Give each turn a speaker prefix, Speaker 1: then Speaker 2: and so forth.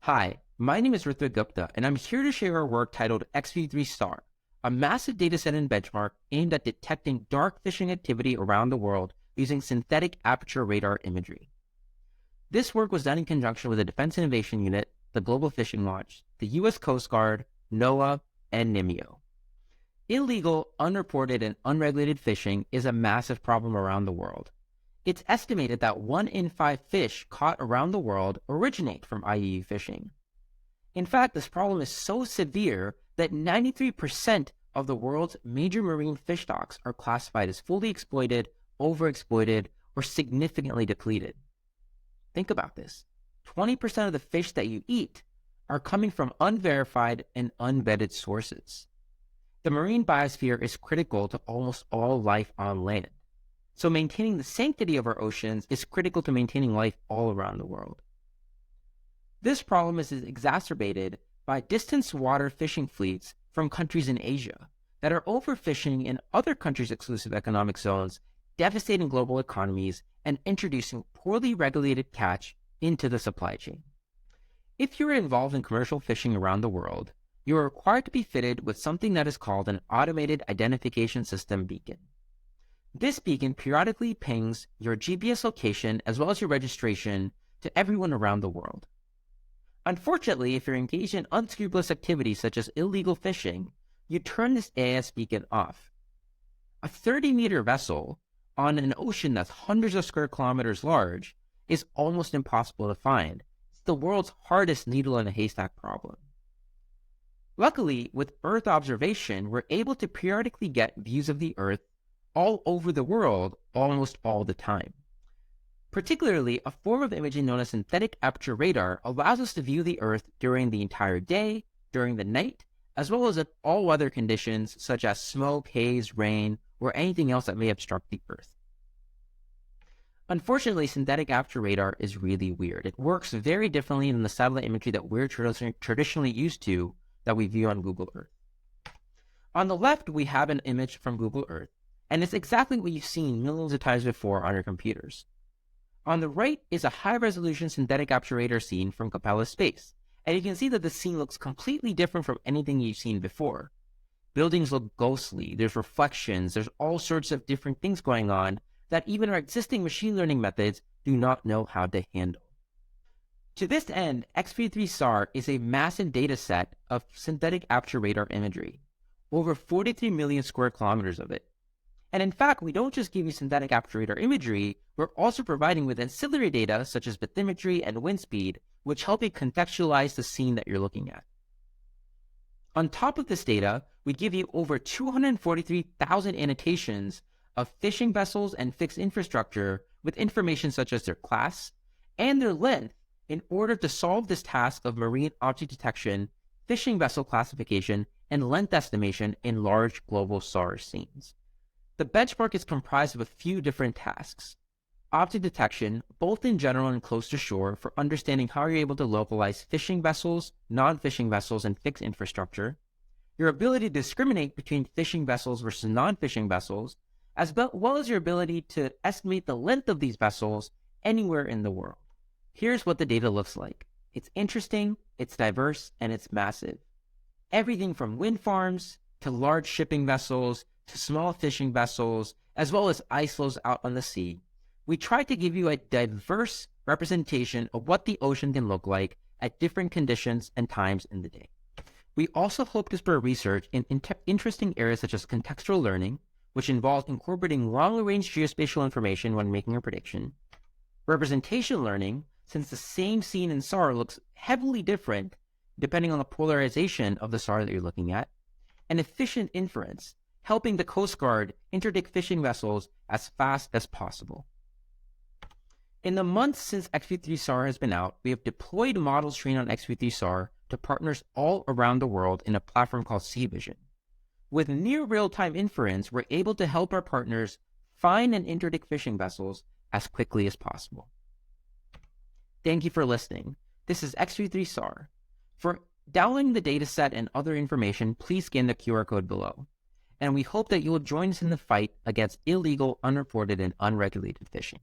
Speaker 1: Hi, my name is Ritvik Gupta, and I'm here to share our work titled xView3-SAR, a massive dataset and benchmark aimed at detecting dark fishing activity around the world using synthetic aperture radar imagery. This work was done in conjunction with the Defense Innovation Unit, the Global Fishing Launch, the U.S. Coast Guard, NOAA, and NIMEO. Illegal, unreported, and unregulated fishing is a massive problem around the world. It's estimated that 1 in 5 fish caught around the world originate from IUU fishing. In fact, this problem is so severe that 93% of the world's major marine fish stocks are classified as fully exploited, overexploited, or significantly depleted. Think about this. 20% of the fish that you eat are coming from unverified and unvetted sources. The marine biosphere is critical to almost all life on land. So maintaining the sanctity of our oceans is critical to maintaining life all around the world. This problem is exacerbated by distance water fishing fleets from countries in Asia that are overfishing in other countries' exclusive economic zones, devastating global economies, and introducing poorly regulated catch into the supply chain. If you're involved in commercial fishing around the world, you are required to be fitted with something that is called an Automated Identification System beacon. This beacon periodically pings your GPS location as well as your registration to everyone around the world. Unfortunately, if you're engaged in unscrupulous activities such as illegal fishing, you turn this AIS beacon off. A 30-meter vessel on an ocean that's hundreds of square kilometers large is almost impossible to find. It's the world's hardest needle in a haystack problem. Luckily, with Earth observation, we're able to periodically get views of the Earth all over the world almost all the time. Particularly, a form of imaging known as synthetic aperture radar allows us to view the Earth during the entire day, during the night, as well as in all weather conditions such as smoke, haze, rain, or anything else that may obstruct the Earth. Unfortunately, synthetic aperture radar is really weird. It works very differently than the satellite imagery that we're traditionally used to that we view on Google Earth. On the left, we have an image from Google Earth, and it's exactly what you've seen millions of times before on your computers. On the right is a high-resolution synthetic aperture radar scene from Capella Space, and you can see that the scene looks completely different from anything you've seen before. Buildings look ghostly, there's reflections, there's all sorts of different things going on that even our existing machine learning methods do not know how to handle. To this end, xView3-SAR is a massive data set of synthetic aperture radar imagery, over 43 million square kilometers of it. And in fact, we don't just give you synthetic aperture radar imagery, we're also providing with ancillary data such as bathymetry and wind speed, which help you contextualize the scene that you're looking at. On top of this data, we give you over 243,000 annotations of fishing vessels and fixed infrastructure with information such as their class and their length in order to solve this task of marine object detection, fishing vessel classification, and length estimation in large global SAR scenes. The benchmark is comprised of a few different tasks. Object detection, both in general and close to shore, for understanding how you're able to localize fishing vessels, non-fishing vessels, and fixed infrastructure. Your ability to discriminate between fishing vessels versus non-fishing vessels, as well as your ability to estimate the length of these vessels anywhere in the world. Here's what the data looks like. It's interesting, it's diverse, and it's massive. Everything from wind farms to large shipping vessels to small fishing vessels, as well as ice floes out on the sea. We try to give you a diverse representation of what the ocean can look like at different conditions and times in the day. We also hope to spur research in interesting areas such as contextual learning, which involves incorporating long-range geospatial information when making a prediction, representation learning, since the same scene in SAR looks heavily different depending on the polarization of the SAR that you're looking at, and efficient inference, helping the Coast Guard interdict fishing vessels as fast as possible. In the months since xView3-SAR has been out, we have deployed models trained on xView3-SAR to partners all around the world in a platform called CVision. With near real-time inference, we're able to help our partners find and interdict fishing vessels as quickly as possible. Thank you for listening. This is xView3-SAR. For downloading the dataset and other information, please scan the QR code below. And we hope that you will join us in the fight against illegal, unreported, and unregulated fishing.